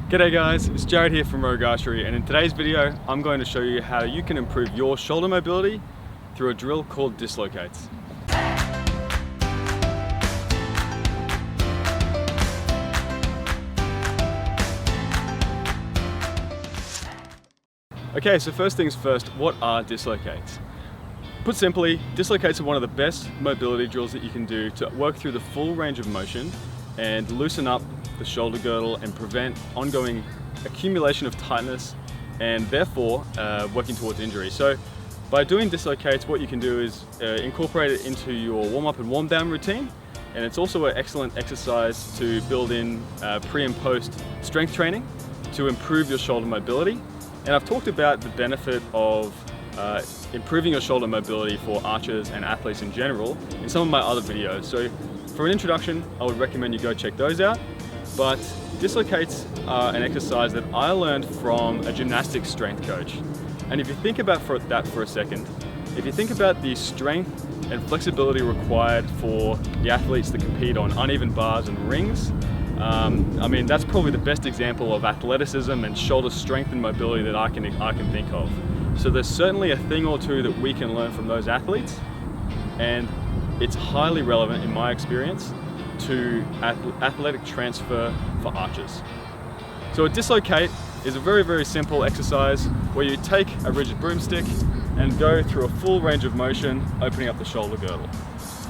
G'day guys, it's Jarryd here from Archery, and in today's video I'm going to show you how you can improve your shoulder mobility through a drill called Dislocates. Okay, so first things first, what are Dislocates? Put simply, Dislocates are one of the best mobility drills that you can do to work through the full range of motion and loosen up the shoulder girdle and prevent ongoing accumulation of tightness and therefore working towards injury. So by doing Dislocates, what you can do is incorporate it into your warm-up and warm-down routine, and it's also an excellent exercise to build in pre and post strength training to improve your shoulder mobility. And I've talked about the benefit of improving your shoulder mobility for archers and athletes in general in some of my other videos. So for an introduction, I would recommend you go check those out. But Dislocates are an exercise that I learned from a gymnastics strength coach. And if you think about that for a second, if you think about the strength and flexibility required for the athletes that compete on uneven bars and rings, I mean, that's probably the best example of athleticism and shoulder strength and mobility that I can think of. So there's certainly a thing or two that we can learn from those athletes, and it's highly relevant in my experience to athletic transfer for archers. So a dislocate is a very, very simple exercise where you take a rigid broomstick and go through a full range of motion, opening up the shoulder girdle.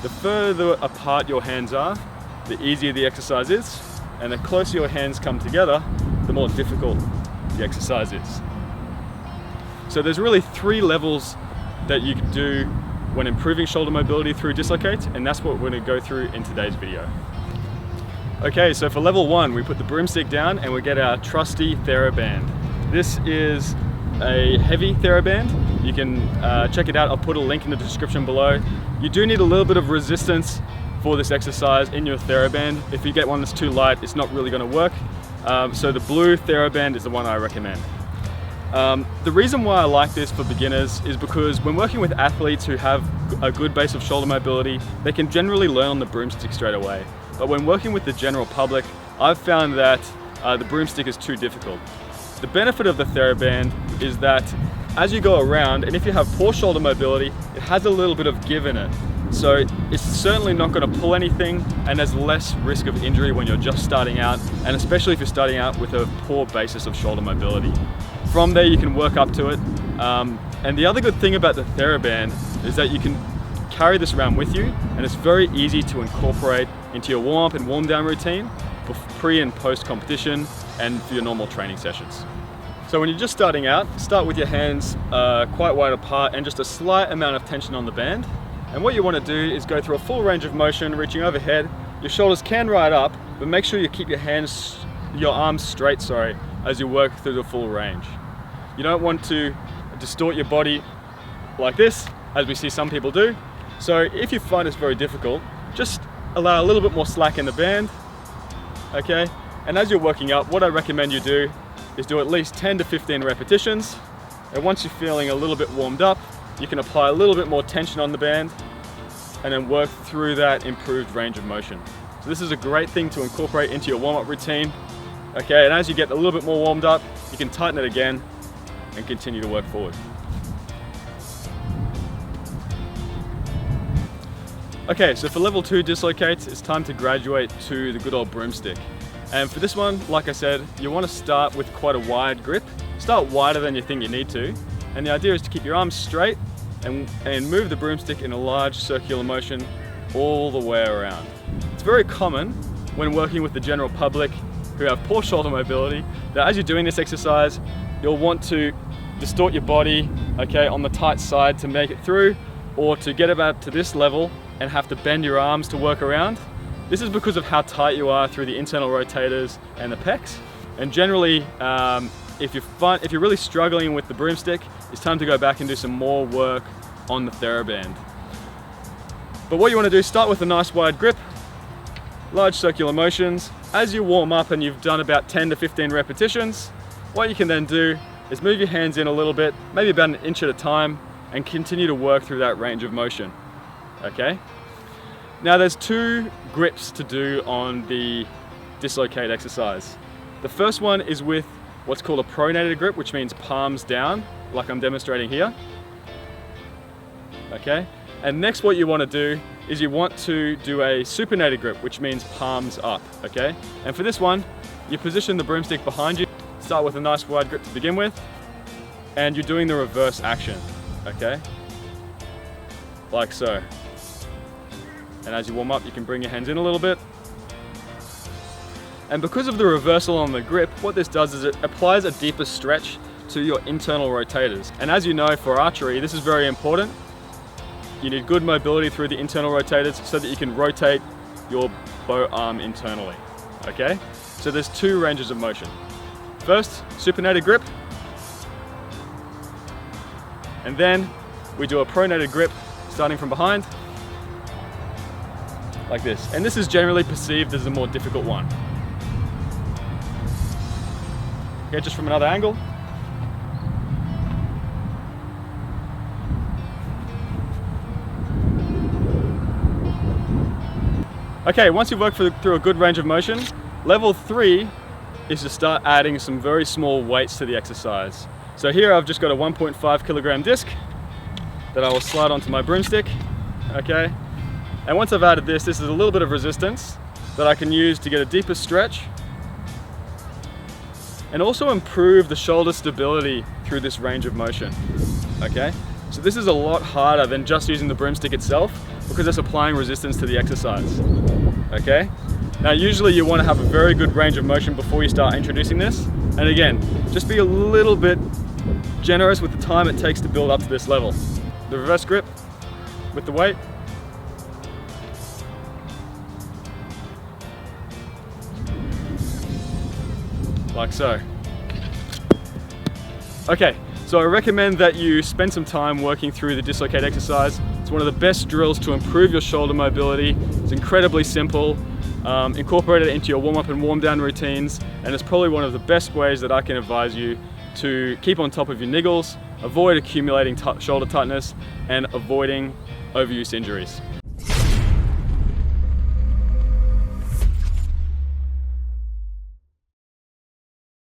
The further apart your hands are, the easier the exercise is, and the closer your hands come together, the more difficult the exercise is. So there's really 3 levels that you can do when improving shoulder mobility through Dislocates, and that's what we're going to go through in today's video. Okay, so for level 1, we put the broomstick down and we get our trusty Theraband. This is a heavy Theraband. You can check it out. I'll put a link in the description below. You do need a little bit of resistance for this exercise in your Theraband. If you get one that's too light, it's not really going to work. So the blue Theraband is the one I recommend. The reason why I like this for beginners is because when working with athletes who have a good base of shoulder mobility, they can generally learn on the broomstick straight away. But when working with the general public, I've found that the broomstick is too difficult. The benefit of the Theraband is that as you go around, and if you have poor shoulder mobility, it has a little bit of give in it. So it's certainly not going to pull anything, and there's less risk of injury when you're just starting out, and especially if you're starting out with a poor basis of shoulder mobility. From there you can work up to it. And the other good thing about the Theraband is that you can carry this around with you, and it's very easy to incorporate into your warm-up and warm-down routine for pre and post competition and for your normal training sessions. So when you're just starting out, start with your hands quite wide apart and just a slight amount of tension on the band. And what you want to do is go through a full range of motion, reaching overhead. Your shoulders can ride up, but make sure you keep your arms straight, as you work through the full range. You don't want to distort your body like this, as we see some people do. So if you find it's very difficult, just allow a little bit more slack in the band, okay? And as you're working up, what I recommend you do is do at least 10 to 15 repetitions. And once you're feeling a little bit warmed up, you can apply a little bit more tension on the band and then work through that improved range of motion. So this is a great thing to incorporate into your warm-up routine. Okay, and as you get a little bit more warmed up, you can tighten it again and continue to work forward. Okay, so for level 2 Dislocates, it's time to graduate to the good old broomstick. And for this one, like I said, you want to start with quite a wide grip. Start wider than you think you need to. And the idea is to keep your arms straight and move the broomstick in a large circular motion all the way around. It's very common when working with the general public who have poor shoulder mobility that as you're doing this exercise, you'll want to distort your body, okay, on the tight side to make it through, or to get about to this level and have to bend your arms to work around. This is because of how tight you are through the internal rotators and the pecs. And generally, if you're really struggling with the broomstick, it's time to go back and do some more work on the Theraband. But what you want to do, start with a nice wide grip, large circular motions. As you warm up and you've done about 10 to 15 repetitions, what you can then do is move your hands in a little bit, maybe about an inch at a time, and continue to work through that range of motion, okay? Now there's 2 grips to do on the dislocate exercise. The first one is with what's called a pronated grip, which means palms down, like I'm demonstrating here. Okay, and next what you want to do is you want to do a supinated grip, which means palms up, okay? And for this one, you position the broomstick behind you, start with a nice wide grip to begin with, and you're doing the reverse action, okay? Like so. And as you warm up, you can bring your hands in a little bit. And because of the reversal on the grip, what this does is it applies a deeper stretch to your internal rotators. And as you know, for archery, this is very important. You need good mobility through the internal rotators so that you can rotate your bow arm internally, okay? So there's two ranges of motion. First, supinated grip, and then we do a pronated grip starting from behind, like this. And this is generally perceived as the more difficult one. Okay, just from another angle. Okay, once you've worked through a good range of motion, level 3 is to start adding some very small weights to the exercise. So here I've just got a 1.5 kilogram disc that I will slide onto my broomstick, okay? And once I've added this is a little bit of resistance that I can use to get a deeper stretch and also improve the shoulder stability through this range of motion, okay? So this is a lot harder than just using the broomstick itself because it's applying resistance to the exercise, okay? Now usually you want to have a very good range of motion before you start introducing this. And again, just be a little bit generous with the time it takes to build up to this level. The reverse grip with the weight. Like so. Okay, so I recommend that you spend some time working through the dislocate exercise. It's one of the best drills to improve your shoulder mobility. It's incredibly simple. Incorporate it into your warm-up and warm-down routines, and it's probably one of the best ways that I can advise you to keep on top of your niggles, avoid accumulating shoulder tightness, and avoiding overuse injuries.